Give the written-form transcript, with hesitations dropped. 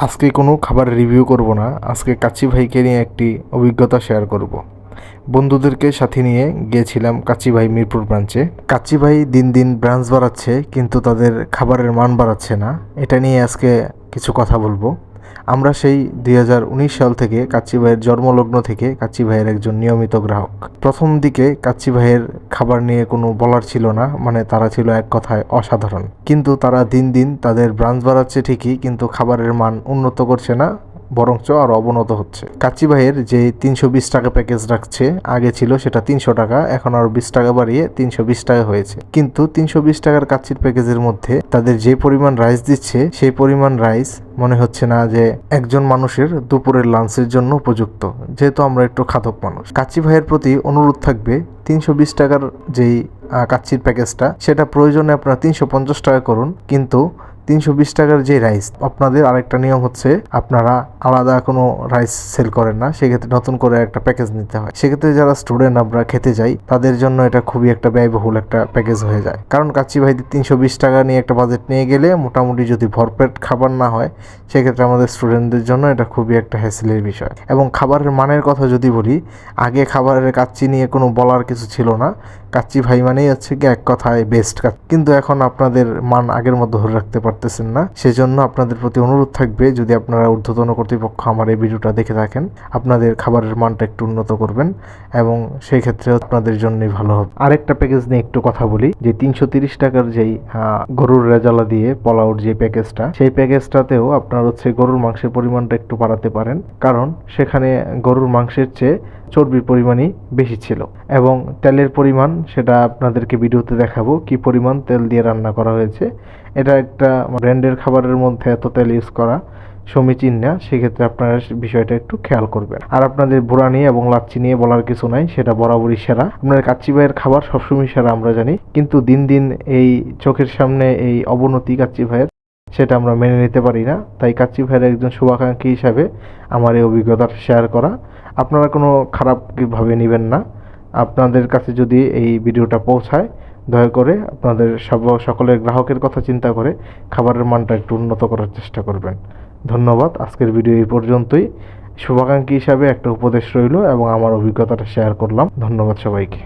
আজকে কোনো খাবারের রিভিউ করব না। আজকে কাচ্চি ভাইকে নিয়ে একটি অভিজ্ঞতা শেয়ার করব। বন্ধুদেরকে সাথে নিয়ে গিয়েছিলাম কাচ্চি ভাই মিরপুর ব্রাঞ্চে। কাচ্চি ভাই দিন দিন ব্রাঞ্চ বাড়াচ্ছে, কিন্তু তাদের খাবারের মান বাড়াচ্ছে না। এটা নিয়ে আজকে কিছু কথা বলবো। আমরা সেই 2019 সাল থেকে কাচ্চি ভাইয়ের জন্মলগ্ন থেকে কাচ্চি ভাইয়ের একজন নিয়মিত গ্রাহক। প্রথম দিকে কাচ্চি ভাইয়ের খাবার নিয়ে কোনো বলার ছিল না, মানে তারা ছিল এক কথায় অসাধারণ। কিন্তু তারা দিন দিন তাদের ব্রাঞ্চ বাড়াচ্ছে ঠিকই, কিন্তু খাবারের মান উন্নত করছে না, বরঞ্চ আরও অবনত হচ্ছে। কাচ্চি ভাইয়ের যে 320 টাকা প্যাকেজ রাখছে, আগে ছিল সেটা 300 টাকা, এখন আরও 20 টাকা বাড়িয়ে 320 টাকা হয়েছে। কিন্তু 320 টাকার কাচ্চির প্যাকেজের মধ্যে তাদের যে পরিমাণ রাইস দিচ্ছে, সেই পরিমাণ রাইস মনে হচ্ছে না যে একজন মানুষের দুপুরের লাঞ্চের জন্য উপযুক্ত, যেহেতু আমরা একটু খাদক মানুষ। কাচ্চি ভাইয়ের প্রতি অনুরোধ থাকবে, 320 টাকার যেই কাচ্চির প্যাকেজটা, সেটা প্রয়োজনে আপনারা 350 টাকা করুন, কিন্তু 320 টাকার যে রাইস, আপনাদের আরেকটা নিয়ম হচ্ছে আপনারা আলাদা কোনো রাইস সেল করেন না, সেক্ষেত্রে নতুন করে একটা প্যাকেজ নিতে হয়। সেক্ষেত্রে যারা স্টুডেন্ট আমরা খেতে যাই, তাদের জন্য এটা খুবই একটা ব্যয়বহুল একটা প্যাকেজ হয়ে যায়। কারণ কাচ্চি ভাইদের 320 টাকা নিয়ে একটা বাজেট নিয়ে গেলে মোটামুটি যদি ভরপেট খাবার না হয়, সেক্ষেত্রে আমাদের স্টুডেন্টদের জন্য এটা খুবই একটা হ্যাসেলের বিষয়। এবং খাবারের মানের কথা যদি বলি, আগে খাবারের কাচ্চি নিয়ে কোনো বলার কিছু ছিল না। কাচ্চি ভাই মানেই হচ্ছে কি এক কথায় বেস্ট। কিন্তু এখন আপনাদের মান আগের মতো ধরে রাখতে পারতেছেন না, সেজন্য আপনাদের প্রতি অনুরোধ থাকবে, যদি আপনারা ঊর্ধ্বতন কর্তৃপক্ষ আমার এই ভিডিওটা দেখে থাকেন, আপনাদের খাবারের মানটা একটু উন্নত করবেন, এবং সেই ক্ষেত্রে আপনাদের জন্যই ভালো হবে। আরেকটা প্যাকেজ নিয়ে একটু কথা বলি, যে 330 টাকার যেই গরুর রেজালা দিয়ে পোলাওর যে প্যাকেজটা, সেই প্যাকেজটাতেও আপনার হচ্ছে গরুর মাংসের পরিমাণটা একটু বাড়াতে পারেন, কারণ সেখানে গরুর মাংসের চেয়ে চর্বির পরিমাণই বেশি ছিল। এবং তেলের পরিমাণ, সেটা আপনাদেরকে ভিডিওতে দেখাবো কি পরিমাণ তেল দিয়ে রান্না করা হয়েছে। এটা একটা ব্র্যান্ডের খাবারের মধ্যে এত তেল ইউজ করা সমীচীন না, সেক্ষেত্রে আপনারা বিষয়টা একটু খেয়াল করবেন। আর আপনাদের বুড়ানি এবং লাচ্ছি নিয়ে বলার কিছু নাই, সেটা বরাবরই সেরা। আপনাদের কাচ্চি ভাইয়ের খাবার সবসময় সেরা আমরা জানি, কিন্তু দিন দিন এই চোখের সামনে এই অবনতি কাচ্চি ভাইয়ের, সেটা আমরা মেনে নিতে পারি না। তাই কাচ্চি ভাইয়ের একজন শুভাকাঙ্ক্ষী হিসাবে আমার এই অভিজ্ঞতাটা শেয়ার করা। আপনারা কোনো খারাপভাবে নেবেন না। আপনাদের কাছে যদি এই ভিডিওটা পৌঁছায়, দয়া করে আপনাদের সকলের গ্রাহকের কথা চিন্তা করে খাবারের মানটা একটু উন্নত করার চেষ্টা করবেন। ধন্যবাদ। আজকের ভিডিও এই পর্যন্তই। শুভাকাঙ্ক্ষী হিসাবে একটা উপদেশ রইল, এবং আমার অভিজ্ঞতাটা শেয়ার করলাম। ধন্যবাদ সবাইকে।